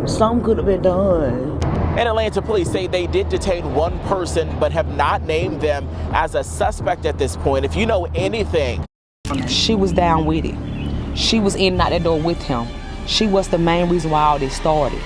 Something could have been done. And Atlanta police say they did detain one person but have not named them as a suspect at this point. If you know anything. She was down with it. She was in and out that door with him. She was the main reason why all this started.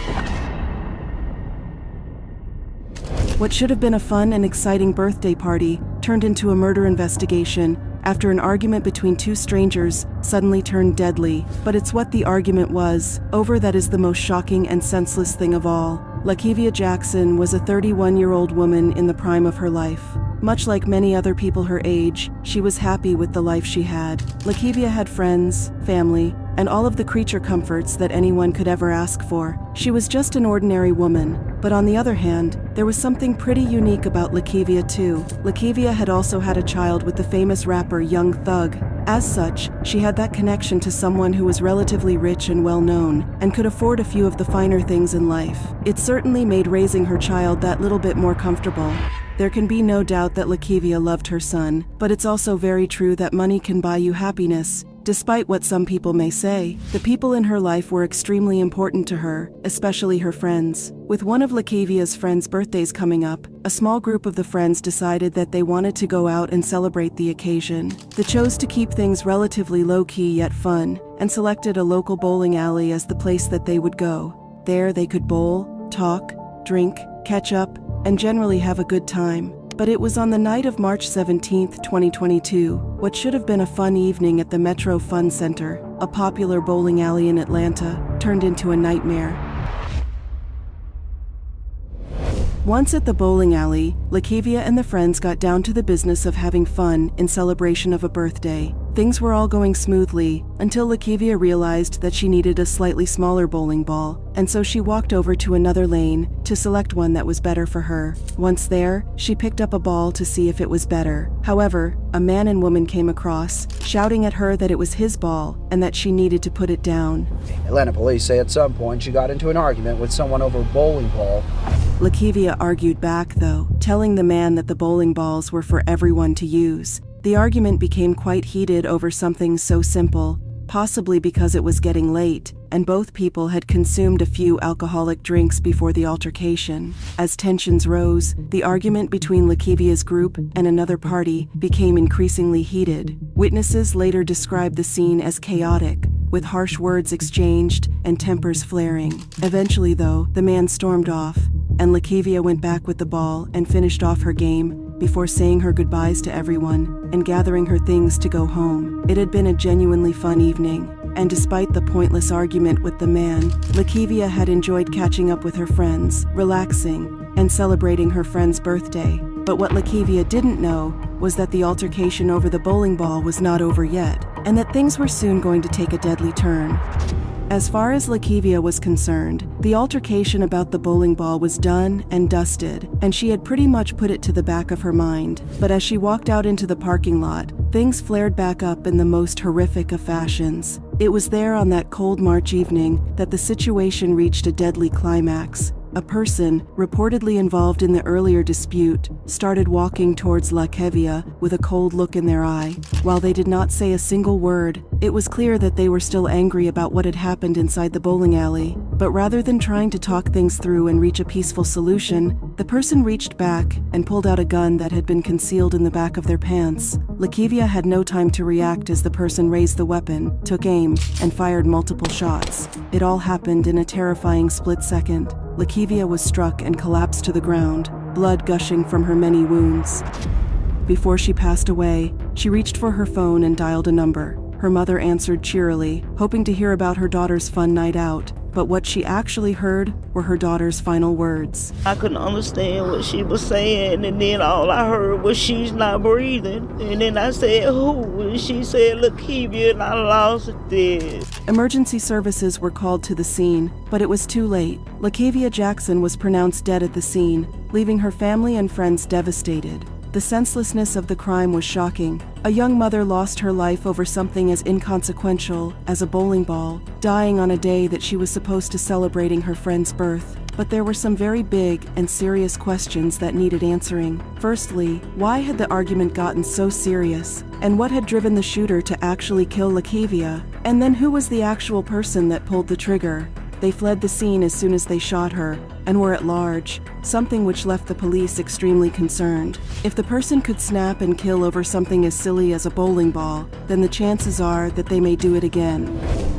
What should have been a fun and exciting birthday party turned into a murder investigation after an argument between two strangers suddenly turned deadly. But it's what the argument was over that is the most shocking and senseless thing of all. Lakevia Jackson was a 31-year-old woman in the prime of her life. Much like many other people her age, she was happy with the life she had. Lakevia had friends, family, and all of the creature comforts that anyone could ever ask for. She was just an ordinary woman. But on the other hand, there was something pretty unique about Lakevia too. Lakevia had also had a child with the famous rapper Young Thug. As such, she had that connection to someone who was relatively rich and well-known, and could afford a few of the finer things in life. It certainly made raising her child that little bit more comfortable. There can be no doubt that Lakevia loved her son, but it's also very true that money can buy you happiness. Despite what some people may say, the people in her life were extremely important to her, especially her friends. With one of Lakevia's friends' birthdays coming up, a small group of the friends decided that they wanted to go out and celebrate the occasion. They chose to keep things relatively low-key yet fun, and selected a local bowling alley as the place that they would go. There they could bowl, talk, drink, catch up, and generally have a good time. But it was on the night of March 17, 2022, what should have been a fun evening at the Metro Fun Center, a popular bowling alley in Atlanta, turned into a nightmare. Once at the bowling alley, Lakevia and the friends got down to the business of having fun in celebration of a birthday. Things were all going smoothly until Lakevia realized that she needed a slightly smaller bowling ball, and so she walked over to another lane to select one that was better for her. Once there, she picked up a ball to see if it was better. However, a man and woman came across, shouting at her that it was his ball and that she needed to put it down. Atlanta police say at some point she got into an argument with someone over a bowling ball. Lakevia argued back, though, telling the man that the bowling balls were for everyone to use. The argument became quite heated over something so simple, possibly because it was getting late, and both people had consumed a few alcoholic drinks before the altercation. As tensions rose, the argument between Lakevia's group and another party became increasingly heated. Witnesses later described the scene as chaotic, with harsh words exchanged and tempers flaring. Eventually, though, the man stormed off, and Lakevia went back with the ball and finished off her game before saying her goodbyes to everyone and gathering her things to go home. It had been a genuinely fun evening, and despite the pointless argument with the man, Lakevia had enjoyed catching up with her friends, relaxing, and celebrating her friend's birthday. But what Lakevia didn't know was that the altercation over the bowling ball was not over yet, and that things were soon going to take a deadly turn. As far as Lakevia was concerned, the altercation about the bowling ball was done and dusted, and she had pretty much put it to the back of her mind. But as she walked out into the parking lot, things flared back up in the most horrific of fashions. It was there on that cold March evening that the situation reached a deadly climax. A person, reportedly involved in the earlier dispute, started walking towards Lakevia with a cold look in their eye. While they did not say a single word, it was clear that they were still angry about what had happened inside the bowling alley. But rather than trying to talk things through and reach a peaceful solution, the person reached back and pulled out a gun that had been concealed in the back of their pants. Lakevia had no time to react as the person raised the weapon, took aim, and fired multiple shots. It all happened in a terrifying split second. Lakevia was struck and collapsed to the ground, blood gushing from her many wounds. Before she passed away, she reached for her phone and dialed a number. Her mother answered cheerily, hoping to hear about her daughter's fun night out. But what she actually heard were her daughter's final words. I couldn't understand what she was saying, and then all I heard was she's not breathing. And then I said, who? And she said, Lakevia, and I lost this. Emergency services were called to the scene, but it was too late. Lakevia Jackson was pronounced dead at the scene, leaving her family and friends devastated. The senselessness of the crime was shocking. A young mother lost her life over something as inconsequential as a bowling ball, dying on a day that she was supposed to celebrating her friend's birth. But there were some very big and serious questions that needed answering. Firstly, why had the argument gotten so serious? And what had driven the shooter to actually kill Lakevia? And then who was the actual person that pulled the trigger? They fled the scene as soon as they shot her and were at large, something which left the police extremely concerned. If the person could snap and kill over something as silly as a bowling ball, then the chances are that they may do it again.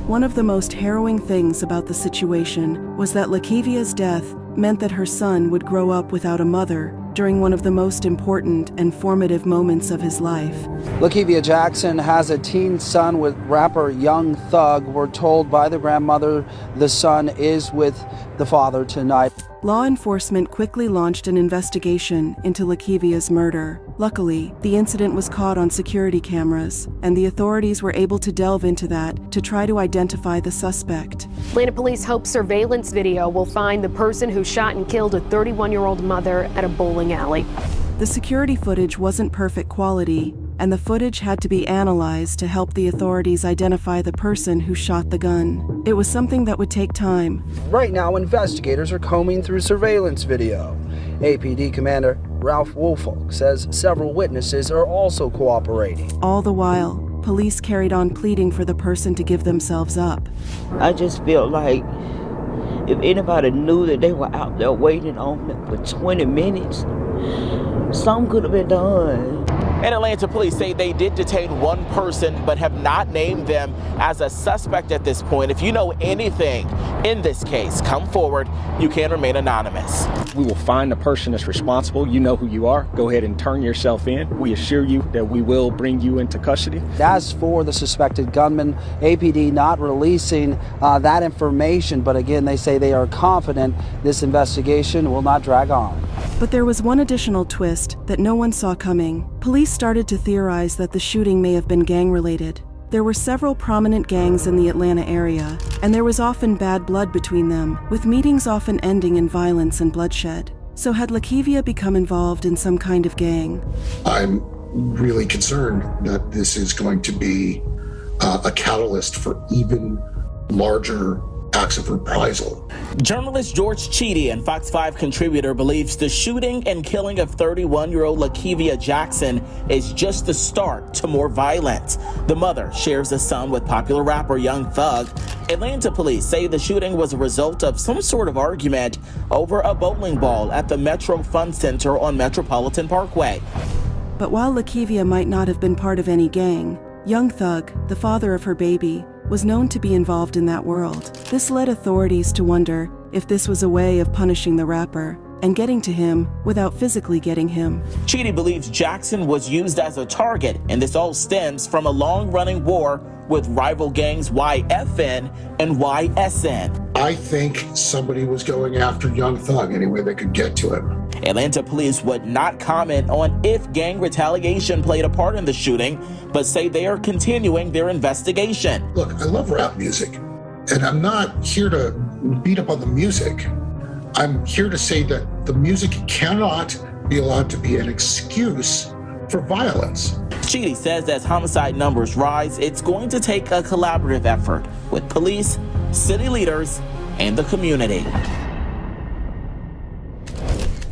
One of the most harrowing things about the situation was that Lakevia's death meant that her son would grow up without a mother during one of the most important and formative moments of his life. Lakevia Jackson has a teen son with rapper Young Thug. We're told by the grandmother the son is with the father tonight. Law enforcement quickly launched an investigation into Lakevia's murder. Luckily, the incident was caught on security cameras, and the authorities were able to delve into that to try to identify the suspect. Atlanta police hope surveillance video will find the person who shot and killed a 31-year-old mother at a bowling alley. The security footage wasn't perfect quality, and the footage had to be analyzed to help the authorities identify the person who shot the gun. It was something that would take time. Right now, investigators are combing through surveillance video. APD Commander Ralph Woolfolk says several witnesses are also cooperating. All the while, police carried on pleading for the person to give themselves up. I just felt like if anybody knew that they were out there waiting on them for 20 minutes, something could have been done. And Atlanta police say they did detain one person but have not named them as a suspect at this point. If you know anything in this case, come forward. You can remain anonymous. We will find the person that's responsible. You know who you are. Go ahead and turn yourself in. We assure you that we will bring you into custody. As for the suspected gunman, APD not releasing that information, but again, they say they are confident this investigation will not drag on. But there was one additional twist that no one saw coming. Police started to theorize that the shooting may have been gang-related. There were several prominent gangs in the Atlanta area, and there was often bad blood between them, with meetings often ending in violence and bloodshed. So had Lakevia become involved in some kind of gang? I'm really concerned that this is going to be a catalyst for even larger acts of reprisal. Journalist George Cheedy and Fox 5 contributor believes the shooting and killing of 31-year-old Lakevia Jackson is just the start to more violence. The mother shares a son with popular rapper Young Thug. Atlanta police say the shooting was a result of some sort of argument over a bowling ball at the Metro Fun Center on Metropolitan Parkway. But while Lakevia might not have been part of any gang, Young Thug, the father of her baby, was known to be involved in that world. This led authorities to wonder if this was a way of punishing the rapper and getting to him without physically getting him. Cheedy believes Jackson was used as a target, and this all stems from a long-running war with rival gangs YFN and YSN. I think somebody was going after Young Thug any way they could get to him. Atlanta police would not comment on if gang retaliation played a part in the shooting, but say they are continuing their investigation. Look, I love rap music, and I'm not here to beat up on the music. I'm here to say that the music cannot be allowed to be an excuse for violence. Cheedy says as homicide numbers rise, it's going to take a collaborative effort with police, city leaders, and the community.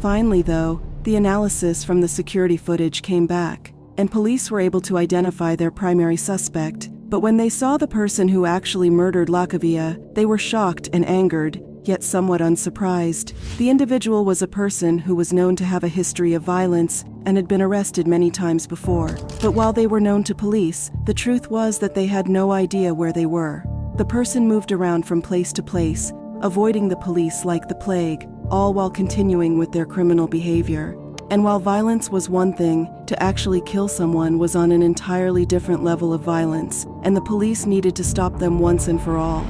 Finally, though, the analysis from the security footage came back, and police were able to identify their primary suspect. But when they saw the person who actually murdered Lakevia, they were shocked and angered, yet somewhat unsurprised. The individual was a person who was known to have a history of violence and had been arrested many times before. But while they were known to police, the truth was that they had no idea where they were. The person moved around from place to place, avoiding the police like the plague, all while continuing with their criminal behavior. And while violence was one thing, to actually kill someone was on an entirely different level of violence, and the police needed to stop them once and for all.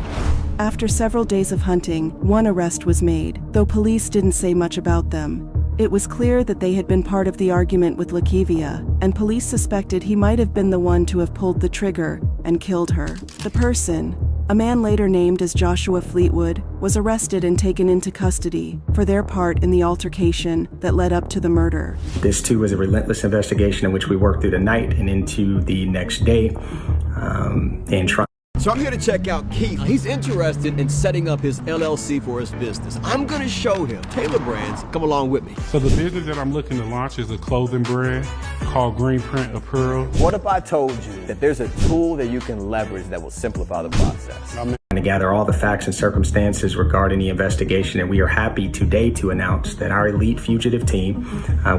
After several days of hunting, one arrest was made, though police didn't say much about them. It was clear that they had been part of the argument with Lakevia, and police suspected he might have been the one to have pulled the trigger and killed her. The person, a man later named as Joshua Fleetwood, was arrested and taken into custody for their part in the altercation that led up to the murder. This too was a relentless investigation in which we worked through the night and into the next day and trying. So I'm here to check out Keith. He's interested in setting up his LLC for his business. I'm gonna show him. Taylor Brands, come along with me. So the business that I'm looking to launch is a clothing brand called Green Print Apparel. What if I told you that there's a tool that you can leverage that will simplify the process? I'm to gather all the facts and circumstances regarding the investigation, and we are happy today to announce that our elite fugitive team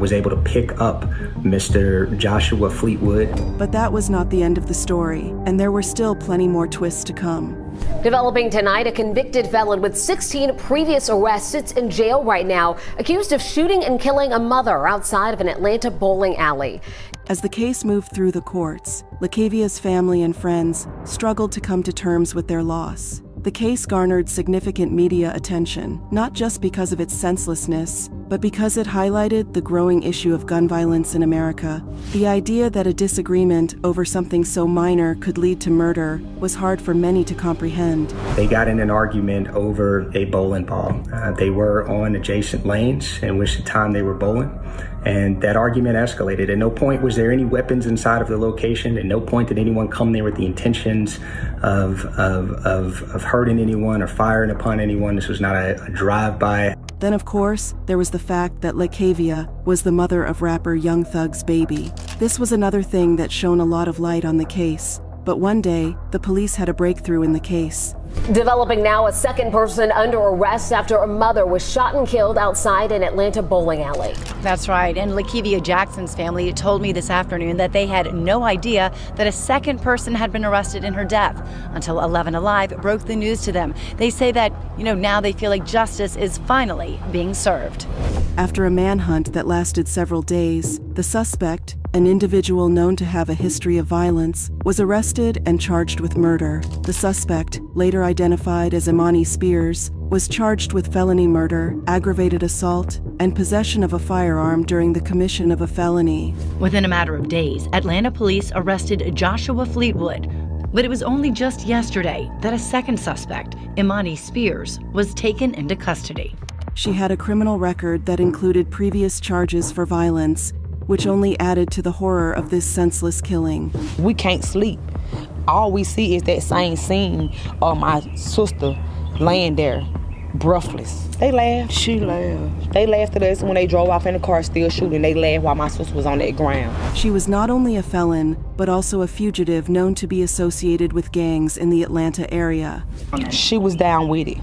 was able to pick up Mr. Joshua Fleetwood. But that was not the end of the story, and there were still plenty more twists to come. Developing tonight, a convicted felon with 16 previous arrests sits in jail right now, accused of shooting and killing a mother outside of an Atlanta bowling alley. As the case moved through the courts, LaKavia's family and friends struggled to come to terms with their loss. The case garnered significant media attention, not just because of its senselessness, but because it highlighted the growing issue of gun violence in America. The idea that a disagreement over something so minor could lead to murder was hard for many to comprehend. They got in an argument over a bowling ball. They were on adjacent lanes in which the time they were bowling, and that argument escalated. At no point was there any weapons inside of the location. At no point did anyone come there with the intentions of hurting anyone or firing upon anyone. This was not a drive-by. Then, of course, there was the fact that LaKavia was the mother of rapper Young Thug's baby. This was another thing that shone a lot of light on the case. But one day, the police had a breakthrough in the case. Developing now, a second person under arrest after a mother was shot and killed outside an Atlanta bowling alley. That's right. And LaKavia Jackson's family told me this afternoon that they had no idea that a second person had been arrested in her death until 11 Alive broke the news to them. They say that, now they feel like justice is finally being served. After a manhunt that lasted several days, the suspect, an individual known to have a history of violence, was arrested and charged with murder. The suspect, later identified as Imani Spears, was charged with felony murder, aggravated assault, and possession of a firearm during the commission of a felony. Within a matter of days, Atlanta police arrested Joshua Fleetwood. But it was only just yesterday that a second suspect, Imani Spears, was taken into custody. She had a criminal record that included previous charges for violence, which only added to the horror of this senseless killing. We can't sleep. All we see is that same scene of my sister laying there, breathless. They laughed. She laughed. They laughed at us when they drove off in the car still shooting. They laughed while my sister was on that ground. She was not only a felon, but also a fugitive known to be associated with gangs in the Atlanta area. She was down with it.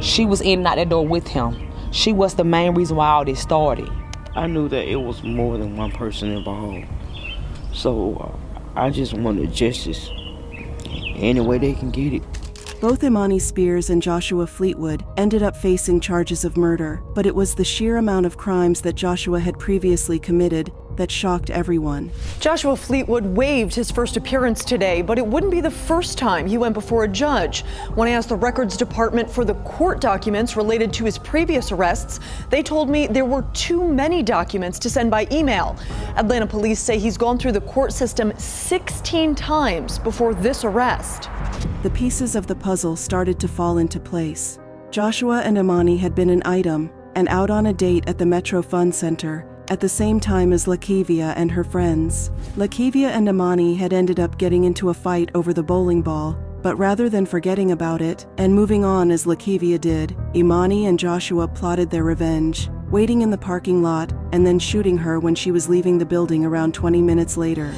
She was in and out that door with him. She was the main reason why all this started. I knew that it was more than one person involved. So I just wanted justice any way they can get it. Both Imani Spears and Joshua Fleetwood ended up facing charges of murder, but it was the sheer amount of crimes that Joshua had previously committed that shocked everyone. Joshua Fleetwood waived his first appearance today, but it wouldn't be the first time he went before a judge. When I asked the Records Department for the court documents related to his previous arrests, they told me there were too many documents to send by email. Atlanta police say he's gone through the court system 16 times before this arrest. The pieces of the puzzle started to fall into place. Joshua and Imani had been an item and out on a date at the Metro Fun Center at the same time as LaKavia and her friends. LaKavia and Imani had ended up getting into a fight over the bowling ball, but rather than forgetting about it and moving on as LaKavia did, Imani and Joshua plotted their revenge, waiting in the parking lot and then shooting her when she was leaving the building around 20 minutes later.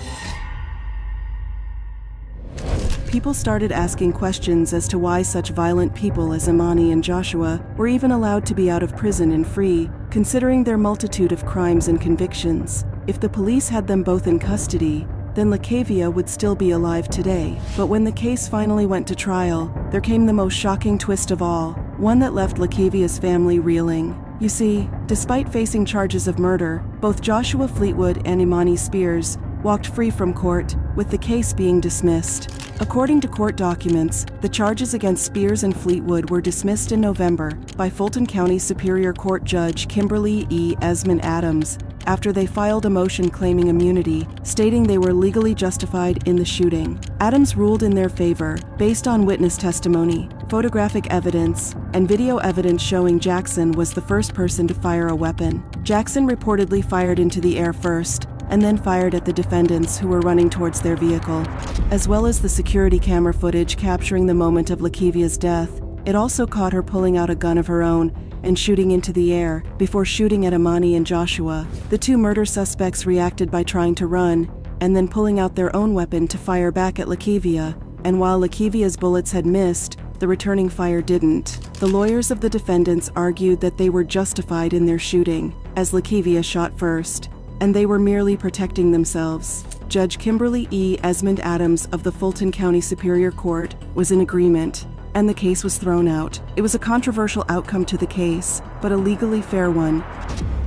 People started asking questions as to why such violent people as Imani and Joshua were even allowed to be out of prison and free, considering their multitude of crimes and convictions. If the police had them both in custody, then LaKavia would still be alive today. But when the case finally went to trial, there came the most shocking twist of all, one that left LaKavia's family reeling. You see, despite facing charges of murder, both Joshua Fleetwood and Imani Spears walked free from court, with the case being dismissed. According to court documents, the charges against Spears and Fleetwood were dismissed in November by Fulton County Superior Court Judge Kimberly E. Esmond Adams after they filed a motion claiming immunity, stating they were legally justified in the shooting. Adams ruled in their favor based on witness testimony, photographic evidence, and video evidence showing Jackson was the first person to fire a weapon. Jackson reportedly fired into the air first, and then fired at the defendants who were running towards their vehicle. As well as the security camera footage capturing the moment of LaKavia's death, it also caught her pulling out a gun of her own and shooting into the air before shooting at Imani and Joshua. The two murder suspects reacted by trying to run and then pulling out their own weapon to fire back at LaKavia. And while LaKavia's bullets had missed, the returning fire didn't. The lawyers of the defendants argued that they were justified in their shooting, as Lakivia shot first, and they were merely protecting themselves. Judge Kimberly E. Esmond Adams of the Fulton County Superior Court was in agreement, and the case was thrown out. It was a controversial outcome to the case, but a legally fair one.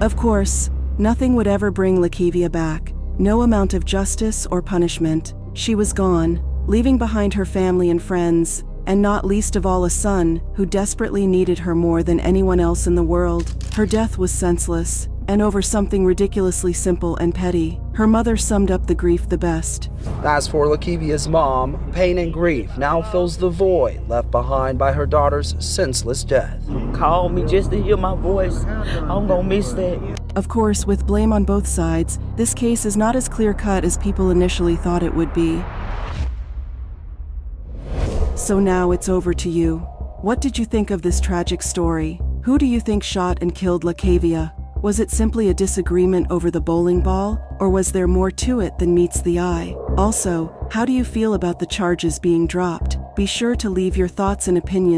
Of course, nothing would ever bring Lakivia back. No amount of justice or punishment. She was gone, leaving behind her family and friends, and not least of all a son who desperately needed her more than anyone else in the world. Her death was senseless, and over something ridiculously simple and petty. Her mother summed up the grief the best. As for Lakivia's mom, pain and grief now fills the void left behind by her daughter's senseless death. Call me just to hear my voice. I'm gonna miss that. Of course, with blame on both sides, this case is not as clear-cut as people initially thought it would be. So now it's over to you. What did you think of this tragic story? Who do you think shot and killed Lakivia? Was it simply a disagreement over the bowling ball, or was there more to it than meets the eye? Also, how do you feel about the charges being dropped? Be sure to leave your thoughts and opinions